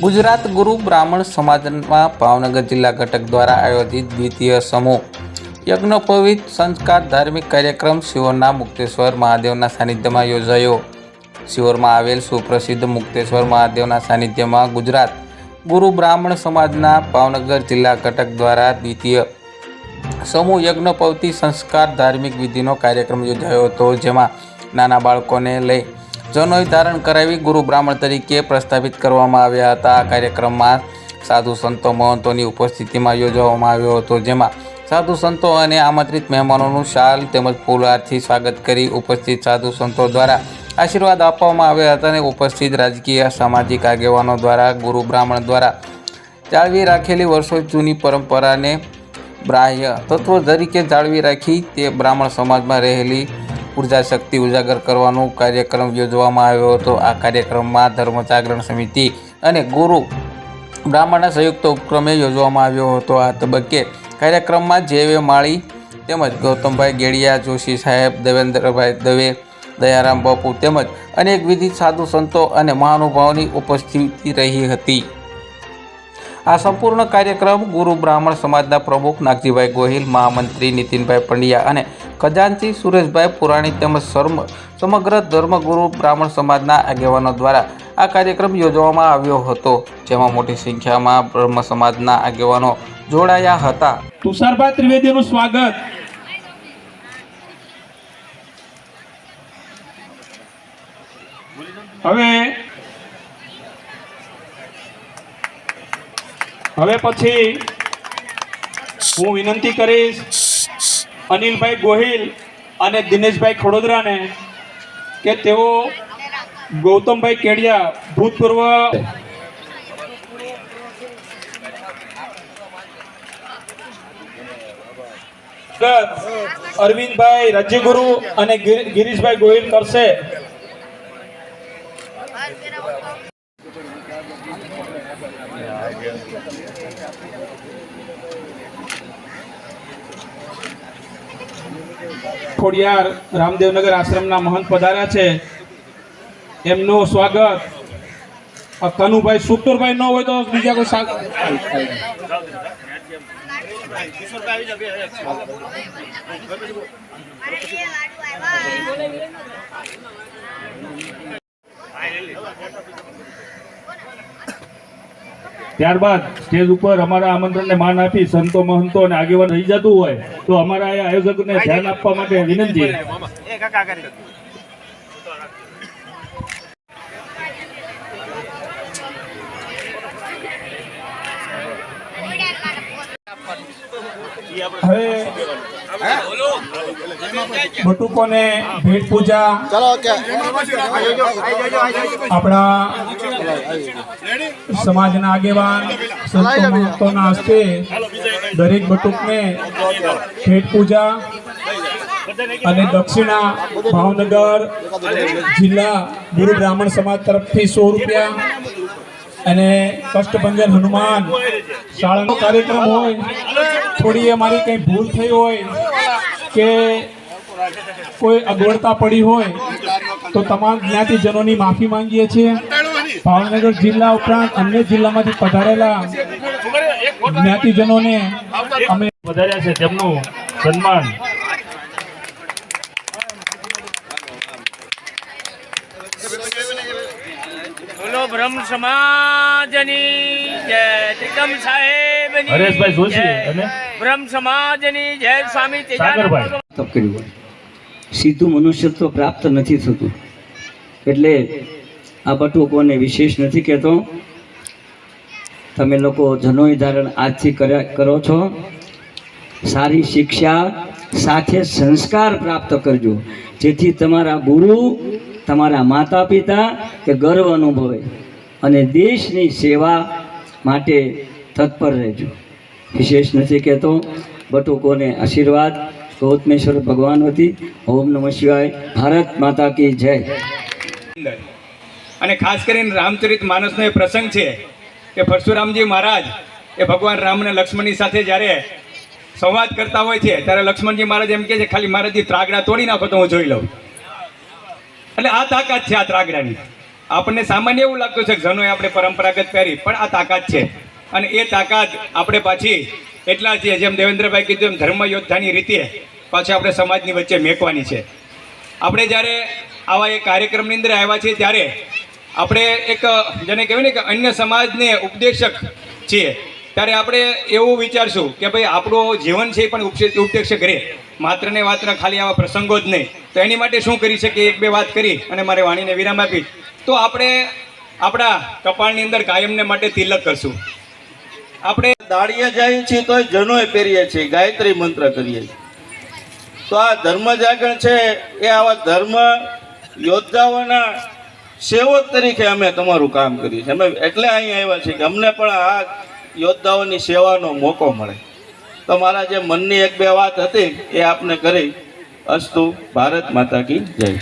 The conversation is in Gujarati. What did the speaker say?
ગુજરાત ગુરુ બ્રાહ્મણ સમાજમાં ભાવનગર જિલ્લા ઘટક દ્વારા આયોજિત દ્વિતીય સમૂહ યજ્ઞોપવિત સંસ્કાર ધાર્મિક કાર્યક્રમ શિહોરના મુક્તેશ્વર મહાદેવના સાનિધ્યમાં યોજાયો। શિહોરમાં આવેલ સુપ્રસિદ્ધ મુક્તેશ્વર મહાદેવના સાનિધ્યમાં ગુજરાત ગુરુ બ્રાહ્મણ સમાજના ભાવનગર જિલ્લા ઘટક દ્વારા દ્વિતીય સમૂહ યજ્ઞોપવિત સંસ્કાર ધાર્મિક વિધિનો કાર્યક્રમ યોજાયો હતો, જેમાં નાના બાળકોને લઈ જનોઈ ધારણ કરાવી ગુરુ બ્રાહ્મણ તરીકે પ્રસ્થાપિત કરવામાં આવ્યા હતા। આ કાર્યક્રમમાં સાધુ સંતો મહંતોની ઉપસ્થિતિમાં યોજવામાં આવ્યો હતો, જેમાં સાધુ સંતો અને આમંત્રિત મહેમાનોનું શાલ તેમજ ફૂલહારથી સ્વાગત કરી ઉપસ્થિત સાધુ સંતો દ્વારા આશીર્વાદ આપવામાં આવ્યા હતા અને ઉપસ્થિત રાજકીય સામાજિક આગેવાનો દ્વારા ગુરુ બ્રાહ્મણ દ્વારા જાળવી રાખેલી વર્ષો જૂની પરંપરાને બાહ્ય તત્વ તરીકે જાળવી રાખી તે બ્રાહ્મણ સમાજમાં રહેલી ઉર્જા શક્તિ ઉજાગર કરવાનો કાર્યક્રમ યોજવામાં આવ્યો હતો। આ કાર્યક્રમમાં ધર્મ જાગરણ સમિતિ અને ગુરુ બ્રાહ્મણના સંયુક્ત ઉપક્રમે યોજવામાં આવ્યો હતો। આ તબક્કે કાર્યક્રમમાં જે.વે. માળી તેમજ ગૌતમભાઈ ગેડિયા, જોશી સાહેબ, દેવેન્દ્રભાઈ દવે, દયારામ બાપુ તેમજ અનેક વિવિધ સાધુ સંતો અને મહાનુભાવોની ઉપસ્થિતિ રહી હતી। આ સંપૂર્ણ કાર્યક્રમ ગુરુ બ્રાહ્મણ સમાજના પ્રમુખ નાગજીભાઈ ગોહિલ, મહામંત્રી નીતિનભાઈ પંડ્યા અને ખજાનચી સુરેશભાઈ પુરાણી તેમજ સમગ્ર ધર્મગુરુ બ્રાહ્મણ સમાજના આગેવાનો દ્વારા આ કાર્યક્રમ યોજવામાં આવ્યો હતો, જેમાં મોટી સંખ્યામાં બ્રહ્મ સમાજના આગેવાનો જોડાયા હતા। તુષારભાઈ ત્રિવેદીનું સ્વાગત। હવે પછી હું વિનંતી કરીશ અનિલભાઈ ગોહિલ અને દિનેશભાઈ ખડોદરાને કે તેઓ ગૌતમભાઈ કેડિયા ભૂતપૂર્વ અરવિંદભાઈ રાજ્યગુરુ અને ગિરીશભાઈ ગોહિલ કરશે। ખોડિયાર રામદેવનગર આશ્રમના મહંત પધાર્યા છે, એમનું સ્વાગત। કનુભાઈ સુતરભાઈ ન હોય તો બીજા કોઈ ત્યારબાદ સ્ટેજ ઉપર અમારા આમંત્રણને માન આપી સંતો મહંતો અને આગેવાન રહી જતું હોય તો અમારા આયોજકોને ધ્યાન આપવા માટે વિનંતી। હવે બટુકોને ભેટ પૂજા આપણા સમાજના આગેવાન સંતો મહંતોના હસ્તે દરેક બટુકને ભેટ પૂજા અને દક્ષિણા ભાવનગર જિલ્લા ગુરુ બ્રાહ્મણ સમાજ તરફથી 100 રૂપિયા અને કષ્ટભંજન હનુમાન શાળાનો કાર્યક્રમ હોય, થોડી અમારી કંઈ ભૂલ થઈ હોય કે કોઈ અગવડતા પડી હોય તો તમામ જ્ઞાતિજનોની માફી માંગીએ છીએ। ભાવનગર જિલ્લા ઉપરાંત અન્ય જિલ્લામાંથી પધારેલા જ્ઞાતિજનોને અમે વધાર્યા છે, તેમનું સન્માન। બોલો બ્રહ્મ સમાજની જય, ત્રિકમ સાહેબની હરેશભાઈ જોશી અને બ્રહ્મ સમાજની જય, સ્વામી તેજાનંદ તપ કર્યું હોય સીધું મનુષ્યત્વ પ્રાપ્ત નથી થતું, એટલે આ બટુકોને વિશેષ નથી કહેતો। તમે લોકો જનોઈ ધારણ આજથી કરો છો, સારી શિક્ષા સાથે સંસ્કાર પ્રાપ્ત કરજો, જેથી તમારા ગુરુ તમારા માતા પિતા કે ગર્વ અનુભવે અને દેશની સેવા માટે તત્પર રહેજો। વિશેષ નથી કહેતો, બટુકોને આશીર્વાદ ગૌતમેશ્વર ભગવાન વતી। ઓમ નમઃ શિવાય। ભારત માતા કી જય। અને ખાસ કરીને રામચરિત માનસનો એ પ્રસંગ છે કે પરશુરામજી મહારાજ એ ભગવાન રામ અને લક્ષ્મણની સાથે જ્યારે સંવાદ કરતા હોય છે ત્યારે લક્ષ્મણજી મહારાજ એમ કહે છે, ખાલી મહારાજજી ત્રાગડા તોડી નાખો તો હું જોઈ લઉં। એટલે આ તાકાત છે આ ત્રાગડાની। આપણને સામાન્ય એવું લાગતું છે કે જનોય આપણે પરંપરાગત પહેરી, પણ આ તાકાત છે. અને એ તાકાત આપણે પાછી એટલા છીએ, જેમ દેવેન્દ્રભાઈ કીધું એમ ધર્મ યોદ્ધાની રીતે પાછી આપણે સમાજની વચ્ચે મેકવાની છે. આપણે જ્યારે આવા એક કાર્યક્રમની અંદર આવ્યા છીએ ત્યારે આપણે એક જેને કહેવાય ને કે અન્ય સમાજને ઉપદેશક છીએ, ત્યારે આપણે એવું વિચારશું કે ભાઈ આપણું જીવન છે એ પણ ઉપદેશક રહે, માત્ર ને માત્ર ખાલી આવા પ્રસંગો જ નહીં. તો એની માટે શું કરી શકીએ, એક બે વાત કરી અને મારે વાણીને વિરામ આપી. તો આપણે આપણા કપાળની અંદર કાયમને માટે તિલક કરશું. આપણે દાળિયા જાય છીએ તો જનોય પહેરીએ છીએ, ગાયત્રી મંત્ર કરીએ છીએ. તો આ ધર્મ જાગરણ છે એ આવા ધર્મ યોદ્ધાઓના સેવક તરીકે અમે તમારું કામ કરીએ છીએ. અમે એટલે અહીંયા આવ્યા છીએ કે અમને પણ આ યોદ્ધાઓની સેવાનો મોકો મળે. તો મારા જે મનની એક બે વાત હતી એ આપને કરી. અસ્તુ. ભારત માતા કી જય.